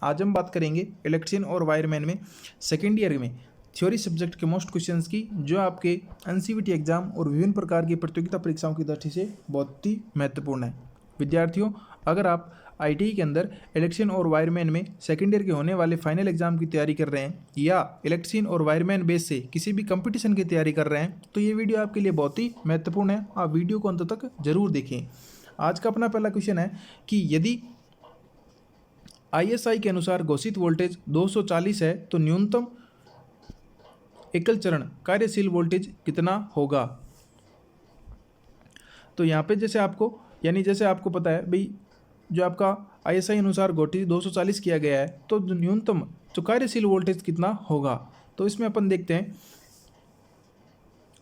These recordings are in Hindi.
आज हम बात करेंगे इलेक्ट्रिशियन और वायरमैन में सेकेंड ईयर में थ्योरी सब्जेक्ट के मोस्ट क्वेश्चंस की, जो आपके एनसीवीटी एग्जाम और विभिन्न प्रकार की प्रतियोगिता परीक्षाओं की दृष्टि से बहुत ही महत्वपूर्ण है। विद्यार्थियों, अगर आप आईटीआई के अंदर इलेक्ट्रिशियन और वायरमैन में सेकेंड ईयर के होने वाले फाइनल एग्जाम की तैयारी कर रहे हैं या इलेक्ट्रिशियन और वायरमैन बेस से किसी भी कंपटीशन की तैयारी कर रहे हैं, तो ये वीडियो आपके लिए बहुत ही महत्वपूर्ण है। आप वीडियो को अंत तक जरूर देखें। आज का अपना पहला क्वेश्चन है कि यदि आईएसआई के अनुसार घोषित वोल्टेज 240 है तो न्यूनतम एकल चरण कार्यशील वोल्टेज कितना होगा। तो यहाँ पे जैसे आपको पता है भाई, जो आपका आईएसआई अनुसार घोषित 240 किया गया है, तो न्यूनतम जो कार्यशील वोल्टेज कितना होगा। तो इसमें अपन देखते हैं,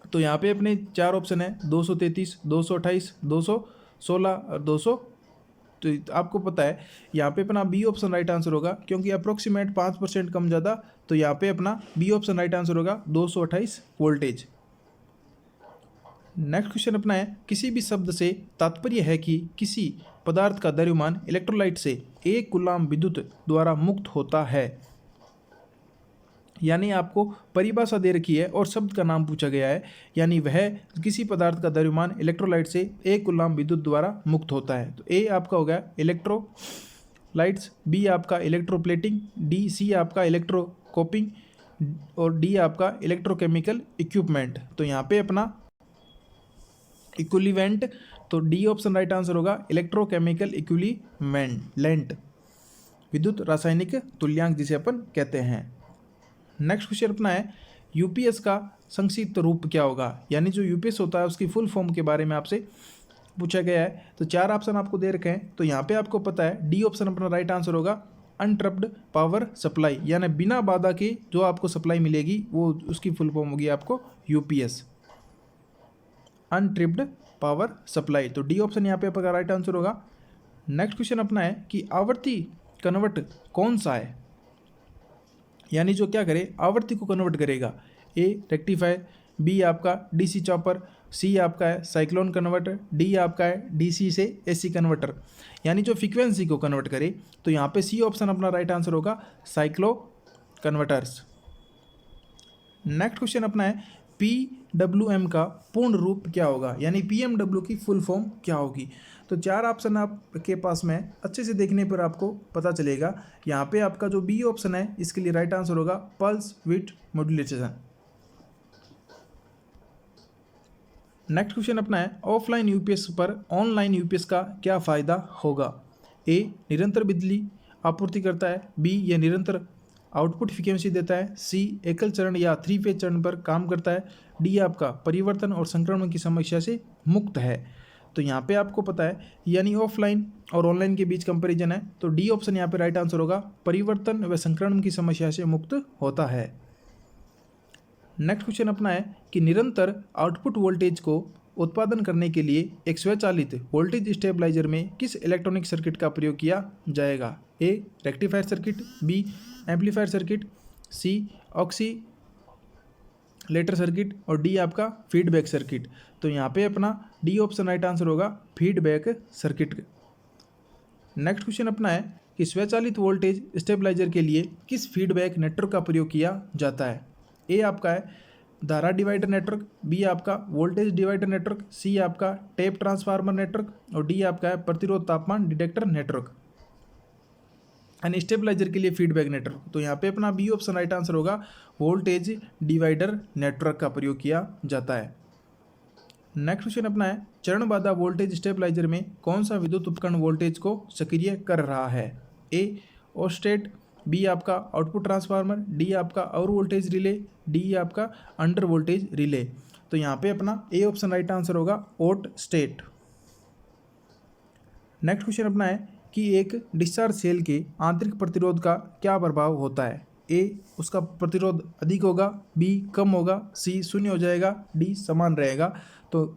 तो यहाँ पे अपने चार ऑप्शन है 233, 228, 216 और 200। तो आपको पता है यहाँ पे अपना बी ऑप्शन राइट आंसर होगा, क्योंकि अप्रोक्सीमेट 5% कम ज़्यादा, तो यहाँ पे अपना बी ऑप्शन राइट आंसर होगा 228 वोल्टेज। नेक्स्ट क्वेश्चन अपना है, किसी भी शब्द से तात्पर्य है कि किसी पदार्थ का द्रव्यमान इलेक्ट्रोलाइट से 1 कूलाम विद्युत द्वारा मुक्त होता है। यानी आपको परिभाषा दे रखी है और शब्द का नाम पूछा गया है, यानी वह किसी पदार्थ का द्रव्यमान इलेक्ट्रोलाइट से 1 कूलाम विद्युत द्वारा मुक्त होता है। तो ए आपका हो गया इलेक्ट्रोलाइट्स, बी आपका इलेक्ट्रोप्लेटिंग, सी आपका इलेक्ट्रोकोपिंग और डी आपका इलेक्ट्रोकेमिकल इक्विपमेंट। तो यहाँ पे अपना इक्विवेलेंट, तो डी ऑप्शन राइट आंसर होगा इलेक्ट्रोकेमिकल इक्विवेलेंट, विद्युत रासायनिक तुल्यांक जिसे अपन कहते हैं। नेक्स्ट क्वेश्चन अपना है, यूपीएस का संक्षिप्त रूप क्या होगा। यानी जो यूपीएस होता है उसकी फुल फॉर्म के बारे में आपसे पूछा गया है। तो चार ऑप्शन आपको दे रखे हैं, तो यहाँ पे आपको पता है डी ऑप्शन अपना राइट आंसर होगा अनट्रप्ड पावर सप्लाई, यानी बिना बाधा के जो आपको सप्लाई मिलेगी वो उसकी फुल फॉर्म होगी आपको यूपीएस, अनट्रिप्ड पावर सप्लाई। तो डी ऑप्शन यहाँ पे आपका राइट आंसर होगा। नेक्स्ट क्वेश्चन अपना है कि आवर्ती कन्वर्ट कौन सा है, यानी जो क्या करे आवर्ती को कन्वर्ट करेगा। ए रेक्टिफायर, बी आपका डीसी चॉपर, सी आपका है साइक्लोन कन्वर्टर, डी आपका है डीसी से एसी कन्वर्टर, यानी जो फ्रीक्वेंसी को कन्वर्ट करे। तो यहाँ पे सी ऑप्शन अपना राइट आंसर होगा साइक्लो कन्वर्टर्स। नेक्स्ट क्वेश्चन अपना है, PWM का पूर्ण रूप क्या होगा, यानी PMW की फुल फॉर्म क्या होगी। तो चार ऑप्शन आपके पास में अच्छे से देखने पर आपको पता चलेगा। यहाँ पे आपका जो बी ऑप्शन है इसके लिए राइट आंसर होगा pulse width modulation. Next question अपना है, ऑफलाइन यूपीएस पर ऑनलाइन यूपीएस का क्या फ़ायदा होगा। ए निरंतर बिजली आपूर्ति करता है, बी यह निरंतर आउटपुट फ्रीक्वेंसी देता है, सी एकल चरण या 3 फेज चरण पर काम करता है, डी आपका परिवर्तन और संक्रमण की समस्या से मुक्त है। तो यहाँ पे आपको पता है यानी ऑफलाइन और ऑनलाइन के बीच कंपैरिजन है, तो डी ऑप्शन यहाँ पे राइट आंसर होगा परिवर्तन व संक्रमण की समस्या से मुक्त होता है। नेक्स्ट क्वेश्चन अपना है कि निरंतर आउटपुट वोल्टेज को उत्पादन करने के लिए एक स्वचालित वोल्टेज स्टेबलाइजर में किस इलेक्ट्रॉनिक सर्किट का प्रयोग किया जाएगा। A rectifier circuit, B amplifier circuit, C oscillator circuit और डी आपका फीडबैक सर्किट। तो यहाँ पे अपना डी ऑप्शन राइट आंसर होगा फीडबैक सर्किट। नेक्स्ट क्वेश्चन अपना है कि स्वचालित वोल्टेज स्टेबलाइजर के लिए किस फीडबैक नेटवर्क का प्रयोग किया जाता है। ए आपका है धारा डिवाइडर नेटवर्क, बी आपका वोल्टेज डिवाइडर नेटवर्क, सी आपका टेप ट्रांसफार्मर नेटवर्क और डी आपका है प्रतिरोध तापमान डिटेक्टर नेटवर्क एंड स्टेबलाइजर के लिए फीडबैक नेटवर्क। तो यहाँ पे अपना बी ऑप्शन राइट आंसर होगा वोल्टेज डिवाइडर नेटवर्क का प्रयोग किया जाता है। नेक्स्ट क्वेश्चन अपना है, चरण बाधा वोल्टेज स्टेबलाइजर में कौन सा विद्युत उपकरण वोल्टेज को सक्रिय कर रहा है। ए ऑस्टेट, बी आपका आउटपुट ट्रांसफार्मर, डी आपका और वोल्टेज रिले, डी आपका अंडर वोल्टेज रिले। तो यहाँ पे अपना ए ऑप्शन राइट आंसर होगा ओट स्टेट। नेक्स्ट क्वेश्चन अपना है कि एक डिस्चार्ज सेल के आंतरिक प्रतिरोध का क्या प्रभाव होता है। ए उसका प्रतिरोध अधिक होगा, बी कम होगा, सी शून्य हो जाएगा, डी समान रहेगा। तो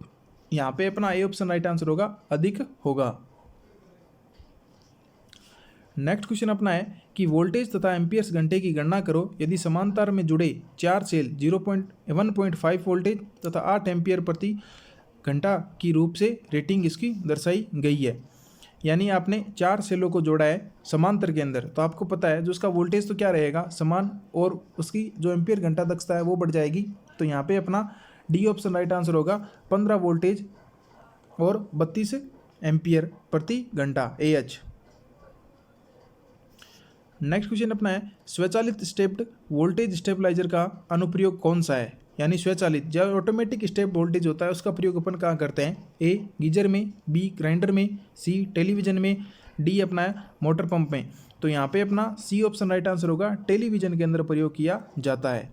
यहाँ पे अपना ए ऑप्शन राइट आंसर होगा अधिक होगा। नेक्स्ट क्वेश्चन अपना है कि वोल्टेज तथा एम्पियर्स घंटे की गणना करो यदि समांतर में जुड़े 4 सेल 1.5 वोल्टेज तथा 8 एम्पियर प्रति घंटा की रूप से रेटिंग इसकी दर्शाई गई है। यानी आपने 4 सेलों को जोड़ा है समांतर के अंदर, तो आपको पता है जो उसका वोल्टेज तो क्या रहेगा समान, और उसकी जो एम्पियर घंटा दक्षता है वो बढ़ जाएगी। तो यहाँ पे अपना डी ऑप्शन राइट आंसर होगा, 15 वोल्टेज और 32 एम्पियर प्रति घंटा AH। नेक्स्ट क्वेश्चन अपना है, स्वचालित स्टेप्ड वोल्टेज स्टेबलाइजर का अनुप्रयोग कौन सा है? यानी स्वचालित जो ऑटोमेटिक स्टेप वोल्टेज होता है उसका प्रयोग अपन कहाँ करते हैं? A गीजर में, B ग्राइंडर में, C टेलीविज़न में, D अपना है मोटर पंप में। तो यहाँ पे अपना C ऑप्शन राइट आंसर होगा, टेलीविज़न के अंदर प्रयोग किया जाता है।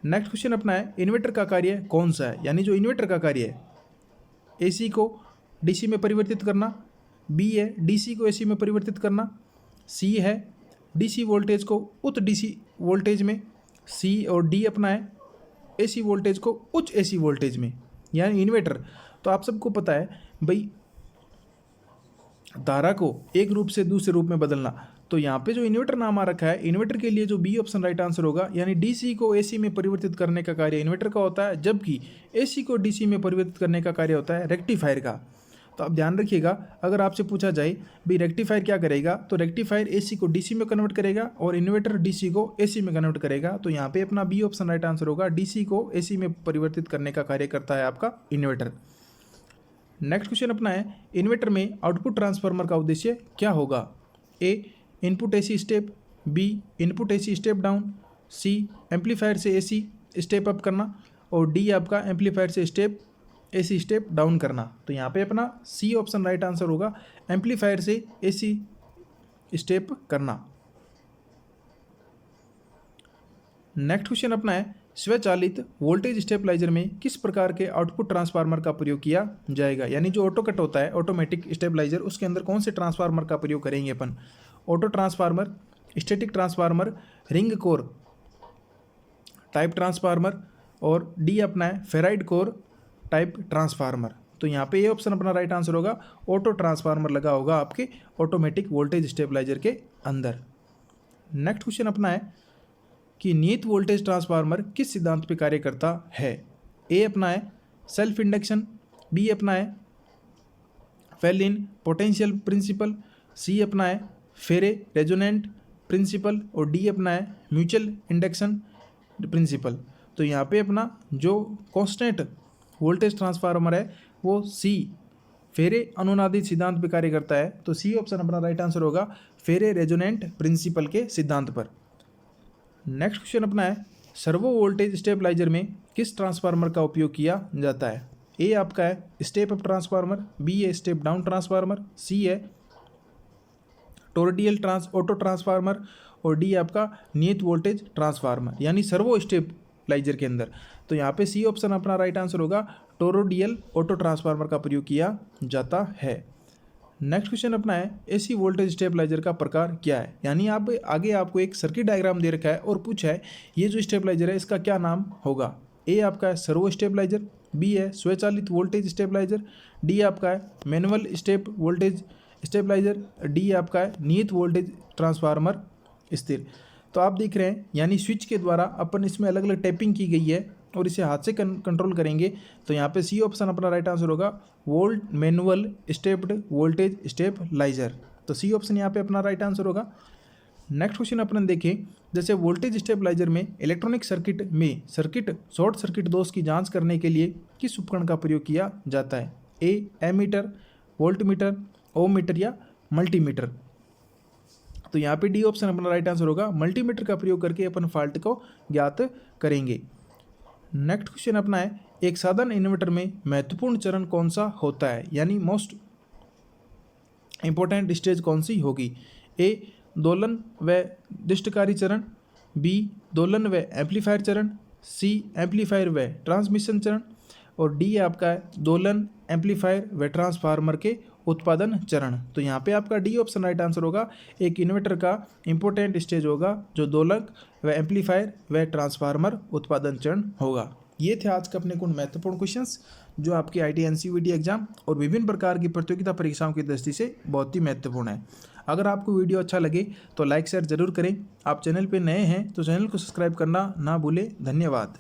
नेक्स्ट क्वेश्चन अपना है, इन्वर्टर का कार्य कौन सा है? यानी जो इन्वर्टर का कार्य है, AC को DC में परिवर्तित करना, B है DC को AC में परिवर्तित करना, C है DC वोल्टेज को उच्च DC वोल्टेज में, C और D अपना है AC वोल्टेज को उच्च AC वोल्टेज में, यानी इन्वर्टर। तो आप सबको पता है भाई धारा को एक रूप से दूसरे रूप में बदलना, तो यहाँ पे जो इन्वर्टर नाम आ रखा है, इन्वर्टर के लिए जो B ऑप्शन राइट आंसर होगा, यानी DC को AC में परिवर्तित करने का कार्य इन्वर्टर का होता है, जबकि AC को DC में परिवर्तित करने का कार्य होता है रेक्टिफायर का। तो आप ध्यान रखिएगा, अगर आपसे पूछा जाए भाई रेक्टिफायर क्या करेगा, तो रेक्टिफायर AC को DC में कन्वर्ट करेगा और इन्वर्टर DC को AC में कन्वर्ट करेगा। तो यहाँ पे अपना B ऑप्शन राइट आंसर होगा, DC को AC में परिवर्तित करने का कार्य करता है आपका इन्वर्टर। नेक्स्ट क्वेश्चन अपना है, इन्वर्टर में आउटपुट ट्रांसफार्मर का उद्देश्य क्या होगा? A input AC step, B input AC step down, C amplifier से AC स्टेप अप करना, और D आपका एम्पलीफायर से स्टेप AC स्टेप डाउन करना। तो यहाँ पे अपना C ऑप्शन राइट आंसर होगा, एम्पलीफायर से AC स्टेप करना। नेक्स्ट क्वेश्चन अपना है, स्वचालित वोल्टेज स्टेबलाइजर में किस प्रकार के आउटपुट ट्रांसफार्मर का प्रयोग किया जाएगा? यानी जो ऑटो कट होता है ऑटोमेटिक स्टेबलाइजर, उसके अंदर कौन से ट्रांसफार्मर का प्रयोग करेंगे अपन? Auto transformer, static transformer, ring core type transformer, और D अपना है फेराइड कोर टाइप ट्रांसफार्मर। तो यहाँ पे ये ऑप्शन अपना राइट आंसर होगा, ऑटो ट्रांसफार्मर लगा होगा आपके ऑटोमेटिक वोल्टेज स्टेबलाइजर के अंदर। नेक्स्ट क्वेश्चन अपना है कि नियत वोल्टेज ट्रांसफार्मर किस सिद्धांत पे कार्य करता है? A अपना है सेल्फ इंडक्शन, B अपना है फेलिन पोटेंशियल प्रिंसिपल, C अपना है फेरे रेजोनेंट प्रिंसिपल, और D अपना है म्यूचुअल इंडक्शन प्रिंसिपल। तो यहाँ पे अपना जो कांस्टेंट वोल्टेज ट्रांसफार्मर है वो C फेरे अनुनादित सिद्धांत पे कार्य करता है। तो C ऑप्शन अपना राइट आंसर होगा, फेरे रेजोनेंट प्रिंसिपल के सिद्धांत पर। नेक्स्ट क्वेश्चन अपना है, सर्वो वोल्टेज स्टेबलाइजर में किस ट्रांसफार्मर का उपयोग किया जाता है? A आपका है स्टेप अप ट्रांसफार्मर, B है स्टेप डाउन ट्रांसफार्मर, C है टोरडियल ऑटो ट्रांसफार्मर, और D आपका नियत वोल्टेज ट्रांसफार्मर, यानी सर्वो स्टेबलाइजर के अंदर। तो यहाँ पे C ऑप्शन अपना राइट आंसर होगा, टोरोडियल ऑटो ट्रांसफार्मर का प्रयोग किया जाता है। नेक्स्ट क्वेश्चन अपना है, AC वोल्टेज स्टेबलाइजर का प्रकार क्या है? यानी आप आगे आपको एक सर्किट डायग्राम दे रखा है और पूछा है ये जो स्टेबलाइजर है इसका क्या नाम होगा? A आपका है सर्वो स्टेबलाइजर, B है स्वचालित वोल्टेज स्टेबलाइजर, D आपका है manual step voltage stabiliser, D आपका है नियत वोल्टेज ट्रांसफार्मर स्थिर। तो आप देख रहे हैं यानी स्विच के द्वारा अपन इसमें अलग अलग टैपिंग की गई है और इसे हाथ से कंट्रोल करेंगे। तो यहाँ पे C ऑप्शन अपना राइट आंसर होगा, volt manual stepped voltage stabiliser. तो C ऑप्शन यहाँ पे अपना राइट आंसर होगा। नेक्स्ट क्वेश्चन अपन देखें, जैसे वोल्टेज स्टेबलाइजर में इलेक्ट्रॉनिक सर्किट में शॉर्ट सर्किट दोष की जांच करने के लिए किस उपकरण का प्रयोग किया जाता है? A ammeter, volt meter, ohm meter या मल्टीमीटर। तो यहाँ पे D ऑप्शन अपना राइट आंसर होगा, मल्टीमीटर का प्रयोग करके अपन फॉल्ट को ज्ञात करेंगे। नेक्स्ट क्वेश्चन अपना है, एक साधारण इन्वर्टर में महत्वपूर्ण चरण कौन सा होता है? यानी मोस्ट इंपॉर्टेंट स्टेज कौन सी होगी? A दोलन व दिष्टकारी चरण, B दोलन व एम्पलीफायर चरण, C एम्पलीफायर व ट्रांसमिशन चरण, और D आपका है दोलन एम्पलीफायर व ट्रांसफार्मर के उत्पादन चरण। तो यहाँ पे आपका D ऑप्शन राइट आंसर होगा, एक इन्वर्टर का इंपॉर्टेंट स्टेज होगा जो दोलक व एम्पलीफायर व ट्रांसफार्मर उत्पादन चरण होगा। ये थे आज का अपने कुछ महत्वपूर्ण क्वेश्चंस जो आपके IIT NCVT एग्जाम और विभिन्न प्रकार की प्रतियोगिता परीक्षाओं की दृष्टि से बहुत ही महत्वपूर्ण है। अगर आपको वीडियो अच्छा लगे तो लाइक शेयर जरूर करें। आप चैनल पर नए हैं तो चैनल को सब्सक्राइब करना ना भूलें। धन्यवाद।